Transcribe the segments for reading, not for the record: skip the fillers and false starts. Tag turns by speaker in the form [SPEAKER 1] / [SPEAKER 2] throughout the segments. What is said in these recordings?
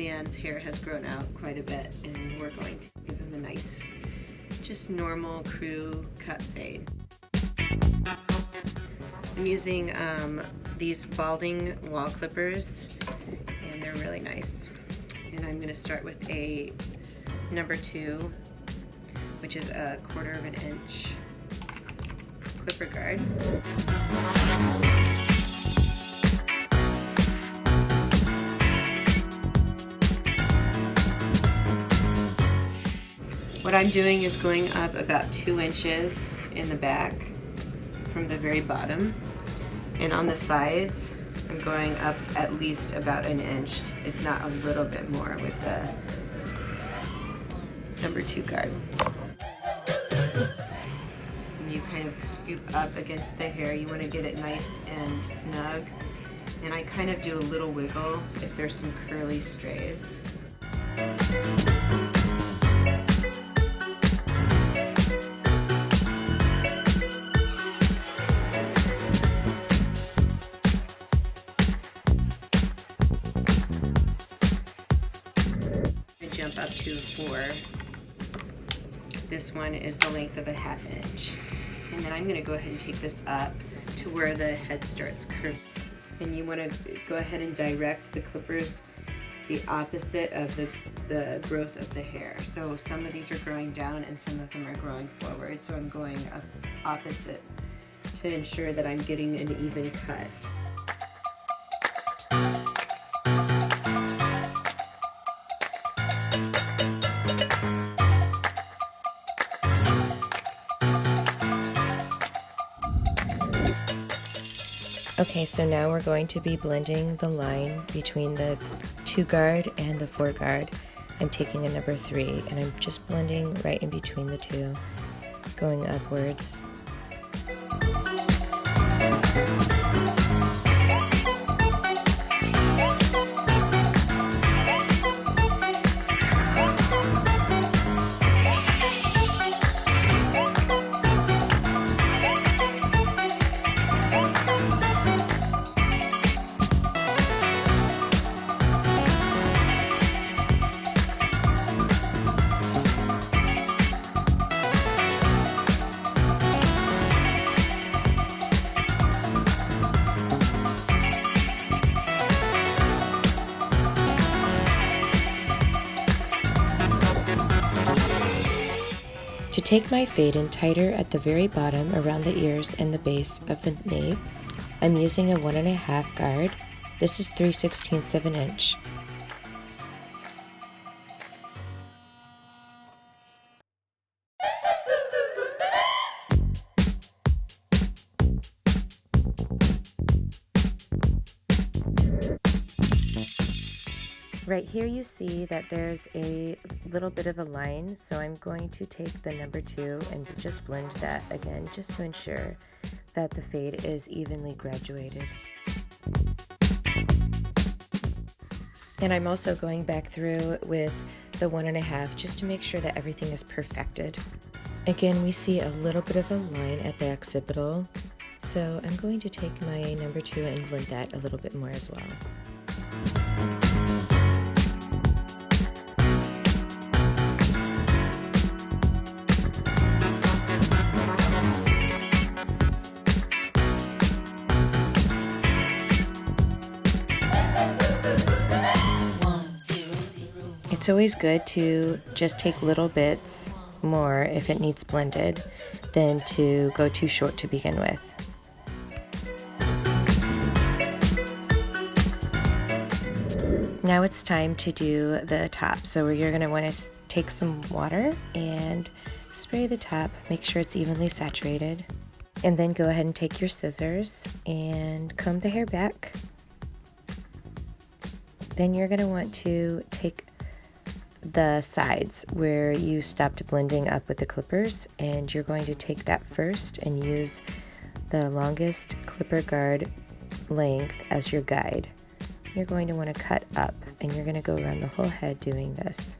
[SPEAKER 1] man's hair has grown out quite a bit, and we're going to give him a nice, just normal crew cut fade. I'm using these balding wall clippers, and they're really nice. And I'm going to start with a number 2, which is a 1/4 of an inch clipper guard. What I'm doing is going up about 2 inches in the back from the very bottom, and on the sides I'm going up at least about an inch, if not a little bit more, with the number 2 guard. And you kind of scoop up against the hair. You want to get it nice and snug, and I kind of do a little wiggle if there's some curly strays. Jump up to 4. This one is the length of a 1/2 inch. And then I'm going to go ahead and take this up to where the head starts curving. And you want to go ahead and direct the clippers the opposite of the growth of the hair. So some of these are growing down and some of them are growing forward. So I'm going up opposite to ensure that I'm getting an even cut. Okay, so now we're going to be blending the line between the 2 guard and the 4 guard. I'm taking a number 3 and I'm just blending right in between the two, going upwards. To take my fade in tighter at the very bottom around the ears and the base of the nape, I'm using a 1.5 guard. This is 3/16 of an inch. Right here you see that there's a little bit of a line, so I'm going to take the number 2 and just blend that again, just to ensure that the fade is evenly graduated. And I'm also going back through with the 1.5 just to make sure that everything is perfected. Again, we see a little bit of a line at the occipital, so I'm going to take my number 2 and blend that a little bit more as well. It's always good to just take little bits more if it needs blended than to go too short to begin with. Now it's time to do the top. So you're going to want to take some water and spray the top, make sure it's evenly saturated, and then go ahead and take your scissors and comb the hair back. Then you're going to want to take the sides where you stopped blending up with the clippers, and you're going to take that first and use the longest clipper guard length as your guide. You're going to want to cut up, and you're going to go around the whole head doing this.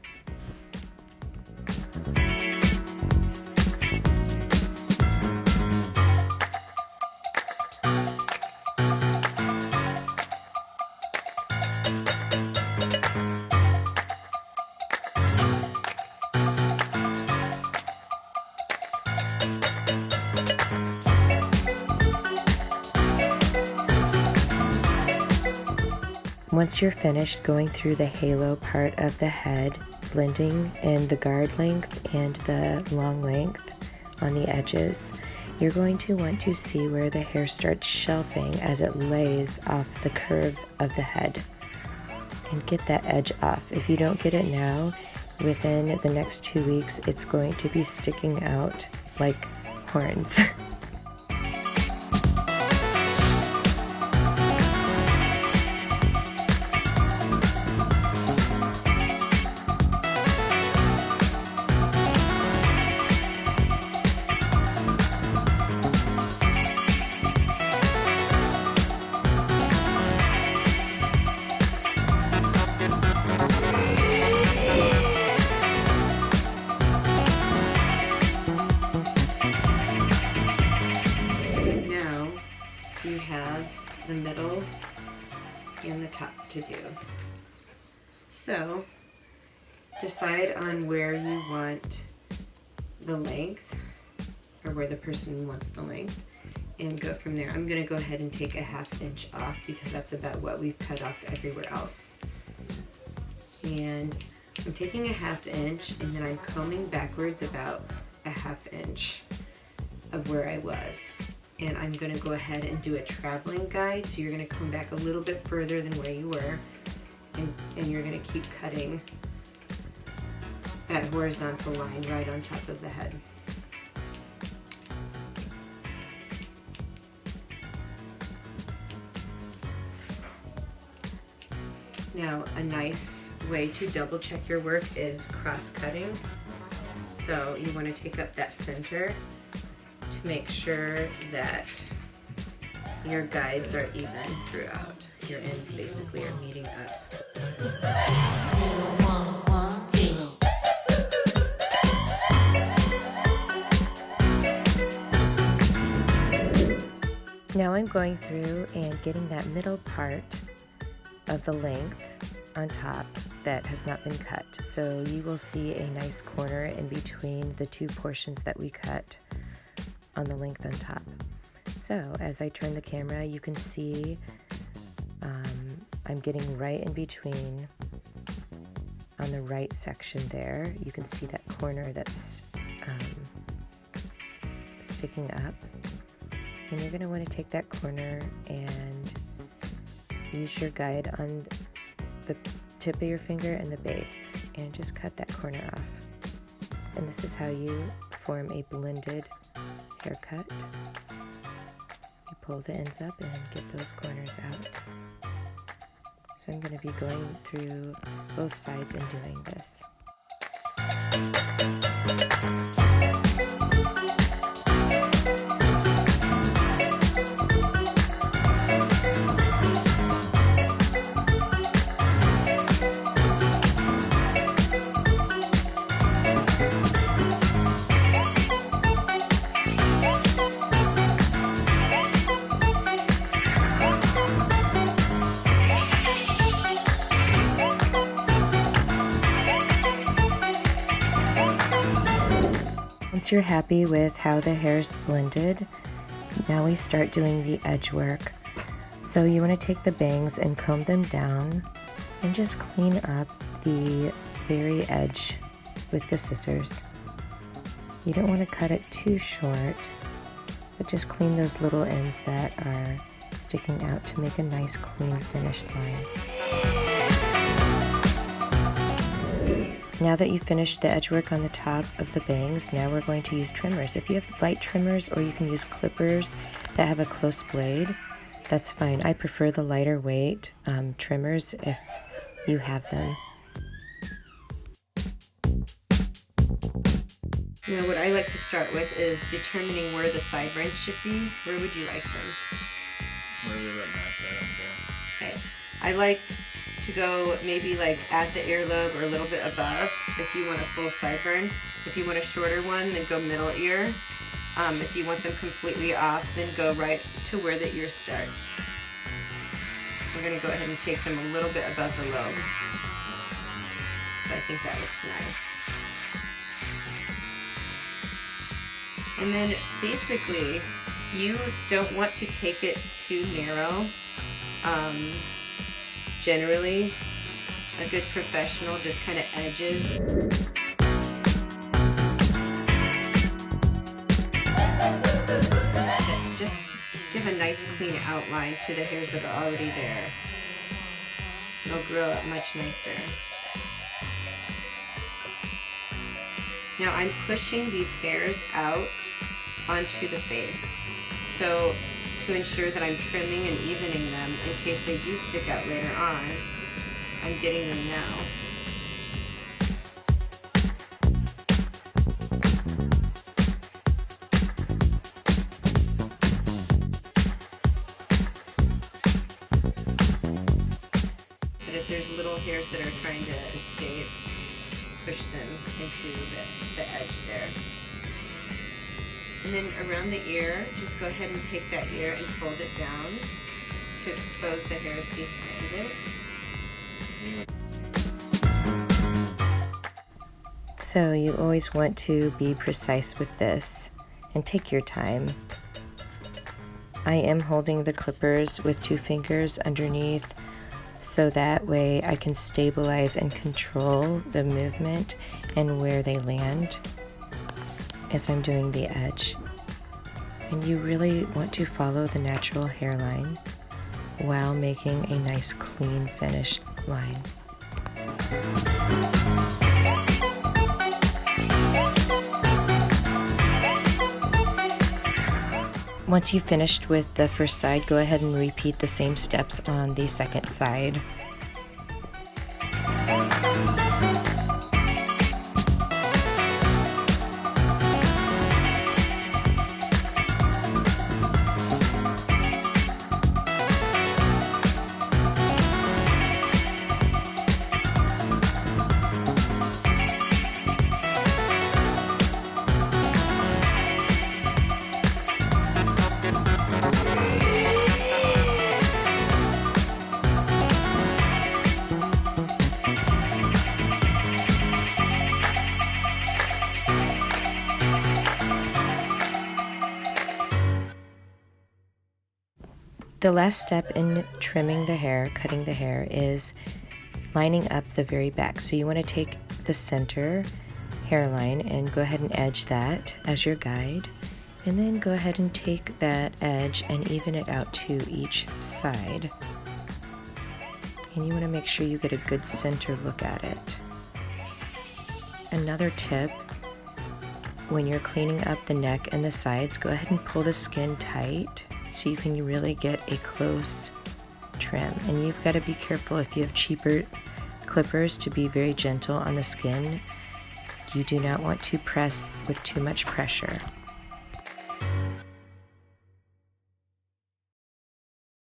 [SPEAKER 2] Once you're finished going through the halo part of the head, blending in the guard length and the long length on the edges, you're going to want to see where the hair starts shelving as it lays off the curve of the head. And get that edge off. If you don't get it now, within the next 2 weeks, it's going to be sticking out like horns.
[SPEAKER 1] You have the middle and the top to do. So decide on where you want the length, or where the person wants the length, and go from there. I'm going to go ahead and take a 1/2 inch off because that's about what we've cut off everywhere else. And I'm taking a 1/2 inch and then I'm combing backwards about a 1/2 inch of where I was. And I'm going to go ahead and do a traveling guide. So you're going to come back a little bit further than where you were, and you're going to keep cutting that horizontal line right on top of the head. Now, a nice way to double check your work is cross-cutting. So you want to take up that center to make sure that your guides are even throughout. Your ends basically are meeting up.
[SPEAKER 2] Now I'm going through and getting that middle part of the length on top that has not been cut. So you will see a nice corner in between the two portions that we cut on the length on top. So as I turn the camera, you can see I'm getting right in between on the right section there. You can see that corner that's sticking up. And you're going to want to take that corner and use your guide on the tip of your finger and the base and just cut that corner off. And this is how you form a blended haircut. You pull the ends up and get those corners out. So I'm going to be going through both sides and doing this. Once you're happy with how the hair's blended, now we start doing the edge work. So you want to take the bangs and comb them down and just clean up the very edge with the scissors. You don't want to cut it too short, but just clean those little ends that are sticking out to make a nice clean finished line. Now that you've finished the edge work on the top of the bangs, now we're going to use trimmers. If you have light trimmers, or you can use clippers that have a close blade, that's fine. I prefer the lighter weight trimmers if you have them.
[SPEAKER 1] Now what I like to start with is determining where the sideburns should be. Where would you like them?
[SPEAKER 3] Wherever that nice, I don't care.
[SPEAKER 1] Okay. I like to go maybe like at the earlobe or a little bit above if you want a full sideburn. If you want a shorter one, then go middle ear. If you want them completely off, then go right to where the ear starts. We're going to go ahead and take them a little bit above the lobe. So I think that looks nice. And then basically, you don't want to take it too narrow. Generally, a good professional just kind of edges. Just give a nice clean outline to the hairs that are already there. They'll grow up much nicer. Now I'm pushing these hairs out onto the face. So to ensure that I'm trimming and evening them in case they do stick out later on, I'm getting them now. But if there's little hairs that are trying to escape, just push them into the edge there. And then around the ear, just go ahead and take that ear and fold it down to expose the hairs behind it.
[SPEAKER 2] So you always want to be precise with this and take your time. I am holding the clippers with 2 fingers underneath so that way I can stabilize and control the movement and where they land as I'm doing the edge. And you really want to follow the natural hairline while making a nice clean finished line. Once you've finished with the first side, go ahead and repeat the same steps on the second side. The last step in trimming the hair, cutting the hair, is lining up the very back. So you want to take the center hairline and go ahead and edge that as your guide. And then go ahead and take that edge and even it out to each side. And you want to make sure you get a good center look at it. Another tip, when you're cleaning up the neck and the sides, go ahead and pull the skin tight so you can really get a close trim. And you've got to be careful if you have cheaper clippers to be very gentle on the skin. You do not want to press with too much pressure.